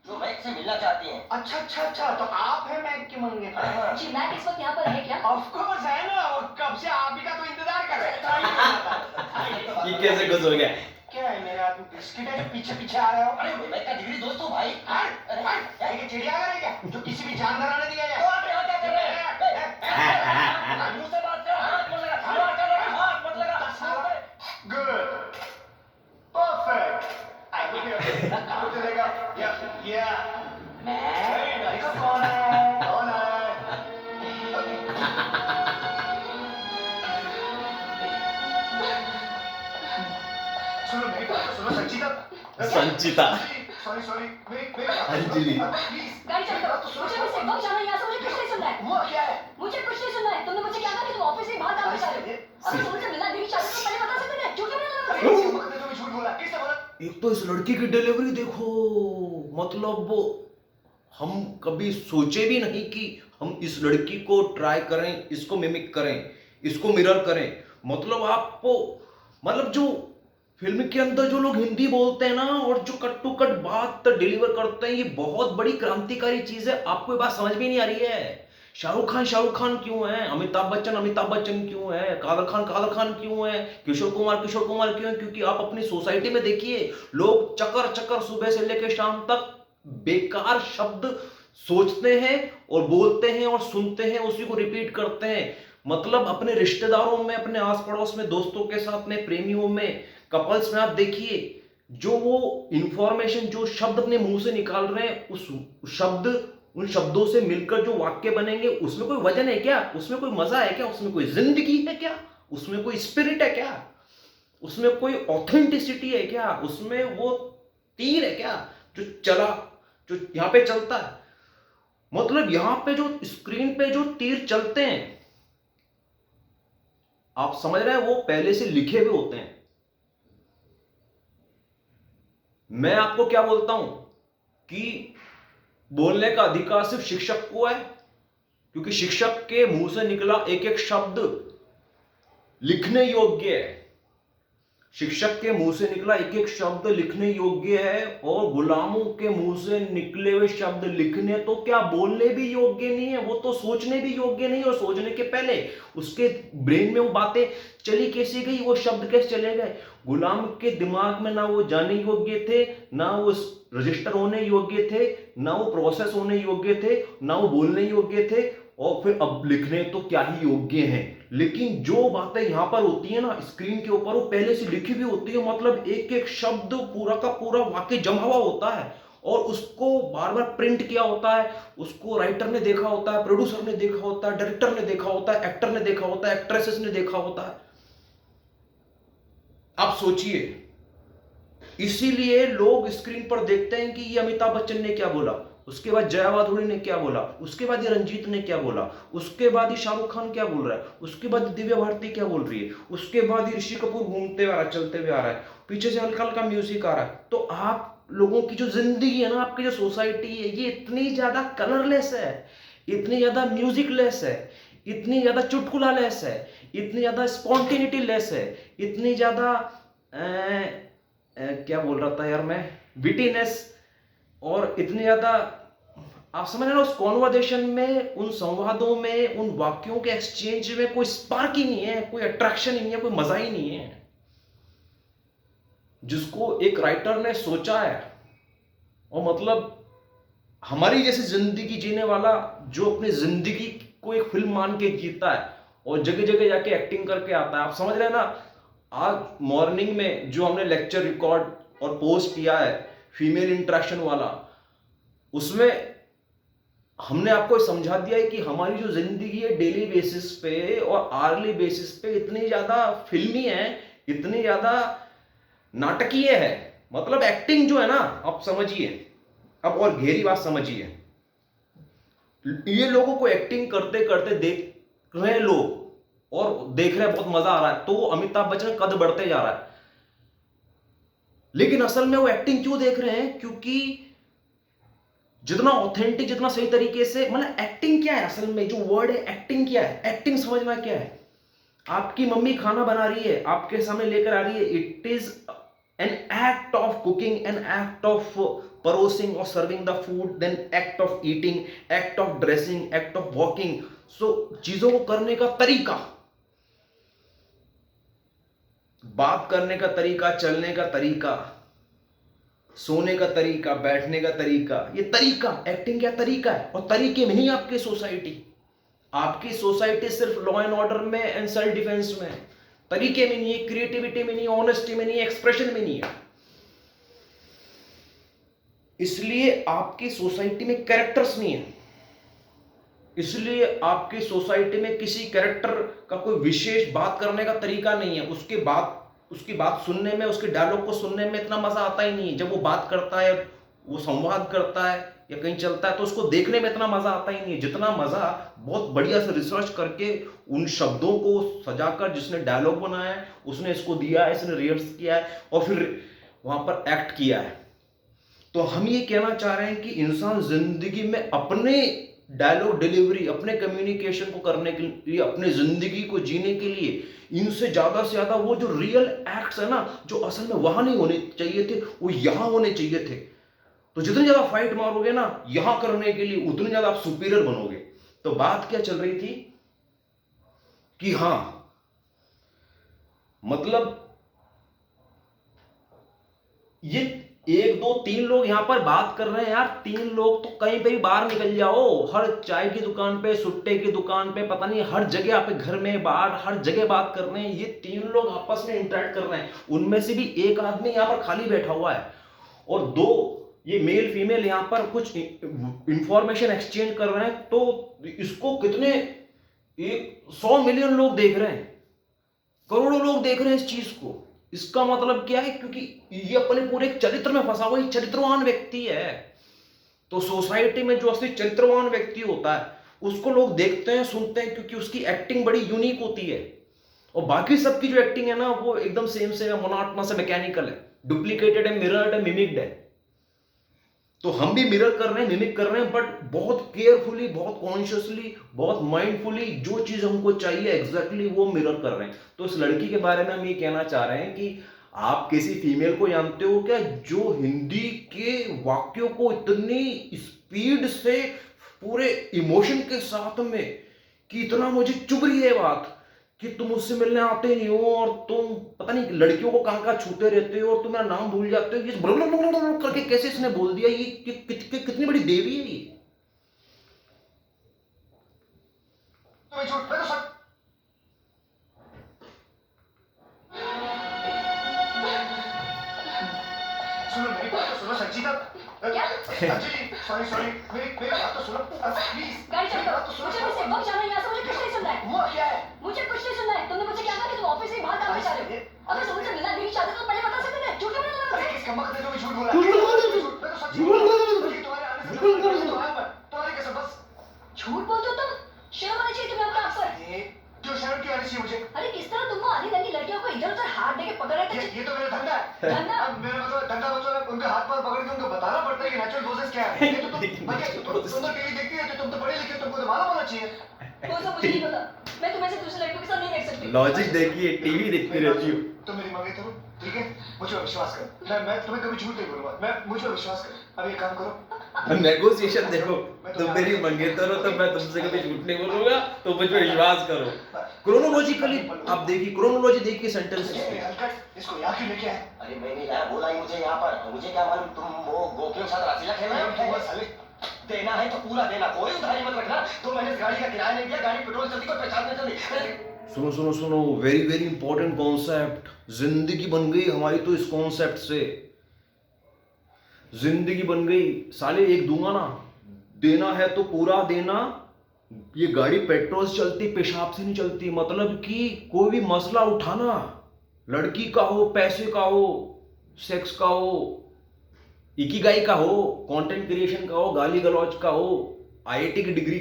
जो मैक से मिलना चाहती हैं। अच्छा अच्छा अच्छा, तो आप हैं मैक की मंगेतर? जी मैक इस वक्त यहाँ पर है क्या? ऑफ कोर्स है ना, और कब से आप ही का तो इंतजार कर रहे थे। ये कैसे घुस हो गया? क्या है मेरा आदमी बिस्किट है जो पीछे पीछे आ रहे हो? अरे मैक का जिगरी दोस्त हो भाई। ये चिड़ियाघर है क्या जो किसी भी जानवर आने दिया तो जाए? आप यहाँ क्या कर रहे हैं? मुंह से बात कर, हाथ मत लगा, हाथ कर रहा है, हाथ मत लगा। Good, perfect. आपको चलेगा या मैं देखो कौन है, कौन है? सुनो मेरी बात तो सुनो संचिता। संचिता। सॉरी सॉरी, मेरी अंजलि। प्लीज गाड़ी चल दो, मुझे मुझसे वक्त जाना है यहाँ से, मुझे कुछ नहीं सुनना है। वो क्या है? मुझे कुछ नहीं सुनना है। तुमने मुझसे क्या कहा कि तुम ऑफिस से बाहर काम कर रहे हो? अगर तुमसे मिलना नहीं चाहते तो पहले बता सकते थे। क्यों अरे नहीं किसी वक्त ने तुम्हें झूठ बोला, किसने बोला? एक तो इस लड़की की डिलीवरी देखो, मतलब वो हम कभी सोचे भी नहीं कि हम इस लड़की को ट्राई करें, इसको मिमिक करें, इसको मिरर करें। मतलब आपको, मतलब जो फिल्म के अंदर जो लोग हिंदी बोलते हैं ना और जो कट टू कट बात डिलीवर करते हैं, ये बहुत बड़ी क्रांतिकारी चीज है। आपको ये बात समझ में नहीं आ रही है? शाहरुख खान क्यों है, अमिताभ बच्चन क्यों है, कादर खान क्यों है, किशोर कुमार क्यों है? क्योंकि आप अपनी सोसाइटी में देखिए, लोग चक्कर सुबह से लेकर शाम तक बेकार शब्द सोचते हैं और बोलते हैं और सुनते हैं, उसी को रिपीट करते हैं। मतलब अपने रिश्तेदारों में, अपने आस पड़ोस में, दोस्तों के साथ में, प्रेमियों में, कपल्स में आप देखिए, जो वो इंफॉर्मेशन, जो शब्द अपने मुंह से निकाल रहे हैं, उन शब्दों से मिलकर जो वाक्य बनेंगे, उसमें कोई वजन है क्या? उसमें कोई मजा है क्या? उसमें कोई जिंदगी है क्या? उसमें कोई स्पिरिट है क्या? उसमें कोई ऑथेंटिसिटी है क्या? उसमें वो तीर है क्या जो यहाँ पे चलता है? मतलब यहां पे जो स्क्रीन पे जो तीर चलते हैं, आप समझ रहे हैं, वो पहले से लिखे हुए होते हैं। मैं आपको क्या बोलता हूं कि बोलने का अधिकार सिर्फ शिक्षक को है, क्योंकि शिक्षक के मुंह से निकला एक एक शब्द लिखने योग्य है। शिक्षक के मुंह से निकला एक एक शब्द लिखने योग्य है, और गुलामों के मुंह से निकले हुए शब्द लिखने तो क्या, बोलने भी योग्य नहीं है, वो तो सोचने भी योग्य नहीं। और सोचने के पहले उसके ब्रेन में वो बातें चली कैसे गई, वो शब्द कैसे चले गए? गुलाम के दिमाग में ना वो जाने योग्य थे, ना वो रजिस्टर होने योग्य थे, ना वो प्रोसेस होने योग्य थे, ना वो बोलने योग्य थे, और फिर अब लिखने तो क्या ही योग्य हैं। लेकिन जो बातें यहां पर होती है ना स्क्रीन के ऊपर, वो पहले से लिखी भी होती है। मतलब एक एक शब्द पूरा का पूरा वाक्य जमा हुआ होता है, और उसको बार बार प्रिंट किया होता है। उसको राइटर ने देखा होता है, प्रोड्यूसर ने देखा होता है, डायरेक्टर ने देखा होता है, एक्टर ने देखा होता है, एक्ट्रेसेस ने देखा होता है। आप सोचिए, इसीलिए लोग स्क्रीन पर देखते हैं कि ये अमिताभ बच्चन ने क्या बोला, उसके बाद जया भादुड़ी ने क्या बोला, उसके बाद ये रंजीत ने क्या बोला, उसके बाद ये शाहरुख खान क्या बोल रहा है, उसके बाद दिव्या भारती क्या बोल रही है, उसके बाद ये ऋषि कपूर घूमते हुए आ रहा है, चलते हुए आ रहा है, पीछे से हल्का हल्का म्यूजिक आ रहा है। तो आप लोगों की जो जिंदगी है ना, आपकी जो सोसाइटी है, ये इतनी ज्यादा कलरलेस है, इतनी ज्यादा म्यूजिकलेस है, इतनी ज्यादा चुटकुला लेस है, इतनी ज्यादा स्पॉन्टेनिटी लेस है, इतनी ज्यादा क्या बोल रहा था यार मैं, विटीनेस, और इतनी ज्यादा, आप समझ रहे हो, उस कॉन्वर्सेशन में, उन संवादों में, उन वाक्यों के एक्सचेंज में कोई स्पार्क ही नहीं है, कोई अट्रैक्शन ही नहीं है, कोई मजा ही नहीं है। जिसको एक राइटर ने सोचा है, और मतलब हमारी जैसी जिंदगी जीने वाला, जो अपनी जिंदगी को एक फिल्म मान के जीता है और जगह जगह जाके एक्टिंग करके आता है। आप समझ रहे हैं ना, आज मॉर्निंग में जो हमने लेक्चर रिकॉर्ड और पोस्ट किया है फीमेल इंटरेक्शन वाला, उसमें हमने आपको समझा दिया है कि हमारी जो जिंदगी है डेली बेसिस पे और आर्ली बेसिस पे इतनी ज्यादा फिल्मी है, इतनी ज्यादा नाटकीय है। मतलब एक्टिंग जो है ना, आप समझिए, अब और गहरी बात समझिए, ये लोगों को एक्टिंग करते करते देख रहे लोग और देख रहे बहुत मजा आ रहा है, तो अमिताभ बच्चन कद बढ़ते जा रहा है। लेकिन असल में वो एक्टिंग क्यों देख रहे हैं? क्योंकि जितना ऑथेंटिक, जितना सही तरीके से, मतलब एक्टिंग क्या है असल में, जो वर्ड है एक्टिंग क्या है, एक्टिंग समझना क्या है। आपकी मम्मी खाना बना रही है, आपके सामने लेकर आ रही है, it is an act of cooking, an act of purosing or serving the food, then act of eating, act of dressing, act of walking. So चीजों को करने का तरीका, बात करने का तरीका, चलने का तरीका, सोने का तरीका, बैठने का तरीका, ये तरीका, एक्टिंग क्या तरीका है। और तरीके में नहीं आपकी सोसाइटी, आपकी सोसाइटी सिर्फ लॉ एंड ऑर्डर में एंड सेल्फ डिफेंस में है, तरीके में नहीं है, क्रिएटिविटी में नहीं है, ऑनेस्टी में नहीं है, एक्सप्रेशन में नहीं है। इसलिए आपकी सोसाइटी में कैरेक्टर्स नहीं है, इसलिए आपकी सोसाइटी में किसी कैरेक्टर का कोई विशेष बात करने का तरीका नहीं है। उसकी बात सुनने में, उसके डायलॉग को सुनने में इतना मजा आता ही नहीं है। जब वो बात करता है, वो संवाद करता है या कहीं चलता है, तो उसको देखने में इतना मजा आता ही नहीं है जितना मजा बहुत बढ़िया से रिसर्च करके उन शब्दों को सजाकर जिसने डायलॉग बनाया है, उसने इसको दिया है, इसने रिहर्स किया है और फिर वहां पर एक्ट किया है। तो हम ये कहना चाह रहे हैं कि इंसान जिंदगी में अपने डायलॉग डिलीवरी, अपने कम्युनिकेशन को करने के लिए, अपने जिंदगी को जीने के लिए इनसे ज्यादा से ज्यादा वो जो रियल एक्ट्स है ना, जो असल में वहां नहीं होने चाहिए थे, वो यहां होने चाहिए थे। तो जितनी ज्यादा फाइट मारोगे ना यहां करने के लिए, उतनी ज्यादा आप सुपीरियर बनोगे। तो बात क्या चल रही थी कि हां, मतलब ये 1 2 3 लोग यहां पर बात कर रहे हैं यार, 3 लोग तो कहीं पे भी बाहर निकल जाओ, हर चाय की दुकान पे, सुट्टे की दुकान पे, पता नहीं हर जगह आप घर में, बाहर, हर जगह बात कर रहे हैं। ये 3 लोग आपस में इंटरेक्ट कर रहे हैं, उनमें से भी एक आदमी यहां पर खाली बैठा हुआ है और 2 ये मेल फीमेल यहां पर कुछ इंफॉर्मेशन एक्सचेंज कर रहे हैं। तो इसको कितने 100 मिलियन लोग देख रहे हैं, करोड़ों लोग देख रहे हैं इस चीज को। इसका मतलब क्या है, क्योंकि ये अपने पूरे एक चरित्र में फंसा हुआ, एक चरित्रवान व्यक्ति है। तो सोसाइटी में जो असली चरित्रवान व्यक्ति होता है उसको लोग देखते हैं, सुनते हैं, क्योंकि उसकी एक्टिंग बड़ी यूनिक होती है। और बाकी सबकी जो एक्टिंग है ना वो एकदम सेम है, मोनोटोनस है, मैकेनिकल है, डुप्लीकेटेड है, मिरर्ड है, मिमिक्ड है। तो हम भी मिरर कर रहे हैं, मिमिक कर रहे हैं, बट बहुत केयरफुली, बहुत कॉन्शियसली, बहुत माइंडफुली जो चीज हमको चाहिए एग्जैक्टली वो मिरर कर रहे हैं। तो इस लड़की के बारे में हम ये कहना चाह रहे हैं कि आप किसी फीमेल को जानते हो क्या जो हिंदी के वाक्यों को इतनी स्पीड से पूरे इमोशन के साथ में, कि इतना मुझे चुभ रही है बात कि तुम मुझसे मिलने आते नहीं हो और तुम पता नहीं लड़कियों को कहां छूते रहते हो और तुम मेरा नाम भूल जाते हो, ये करके कैसे इसने बोल दिया, ये कितनी बड़ी देवी है ये। सुनो मेरी बात तो सुनो संजीता। क्या? अंजलि सॉरी मेरी बात तो सुनो प्लीज। गाड़ी चल दो, मुझे बस एक वक्त जाना है यहाँ से, मुझे कुछ नहीं सुनना है। हुआ क्या है? मुझे कुछ नहीं सुनना है। तुमने मुझे क्या कहा कि तुम ऑफिस से बाहर काम पे जा रहे हो? अगर तुमसे मिलना नहीं चाहते तो पहले बता सकते थे, झूठ क्यों बोल रहे हो? किस कमक ने जो झूठ बोला? मैं तो सच बोल रहा हूं। तुम्हारे आने से तो आया मैं, तुम्हारी कसम बस। झूठ बोलते हो तुम? शर्म आनी चाहिए तुम्हें अपने आप पर। क्यों शर्म क्यों आनी चाहिए मुझे? अरे किस तरह तुमको आधी नंगी लड़कियों को इधर-उधर हाथ देके पकड़ रहे थे। ये तो मेरा धंधा है। धंधा? अब मेरा मतलब धंधा मतलब उनके हाथ पर पकड़ के उनको बताना पड़ता है कि नेचुरल प्रोसेस क्या है। ये तो तुम टीवी देखती है, तुम तो पढ़े लिखे, तुमको तो मालूम होना चाहिए। वो सब मुझे नहीं पता। मैं तुम्हें से दूसरे लड़कियों के साथ नहीं देख सकती। लॉजिक देखिए, टीवी देखती रहती हो। तुम मेरी मंगेतर हो, ठीक है? मुझ पर विश्वास करो। मैं तुम्हें कभी झूठ नहीं बोलूंगा। मुझ पर विश्वास करो। अब ये काम करो। नेगोशिएशन देखो, तुम मेरी मंगेतर हो तो मैं तुमसे कभी झूठ नहीं बोलूंगा, तो मुझ पर विश्वास करो। क्रोनोलॉजिकली आप देखिए, क्रोनोलॉजी देखिए सेंटेंसेस को। इसको यहाँ क्यों लेके आए? अरे मैंने यार बोला ही मुझे यहाँ पर, मुझे क्या मालूम तुम वो गोपियों के साथ रासीला खेलना है। देना है तो पूरा देना, कोई उधारी मत रखना। तो मैंने इस गाड़ी का किराया नहीं दिया, गाड़ी पेट्रोल चलती, कोई पहचान नहीं चलती। सुनो, वेरी वेरी इंपॉर्टेंट कॉन्सेप्ट। जिंदगी बन गई हमारी तो इस कॉन्सेप्ट से, जिंदगी बन गई। साले एक दूंगा ना, देना है तो पूरा देना। ये गाड़ी पेट्रोल से चलती, पेशाब से नहीं चलती। मतलब कि कोई भी मसला उठाना, लड़की का हो, पैसे का हो, सेक्स का हो, इकिगाई का हो, कंटेंट क्रिएशन का हो, गाली गलौज का हो, आईआईटी की डिग्री का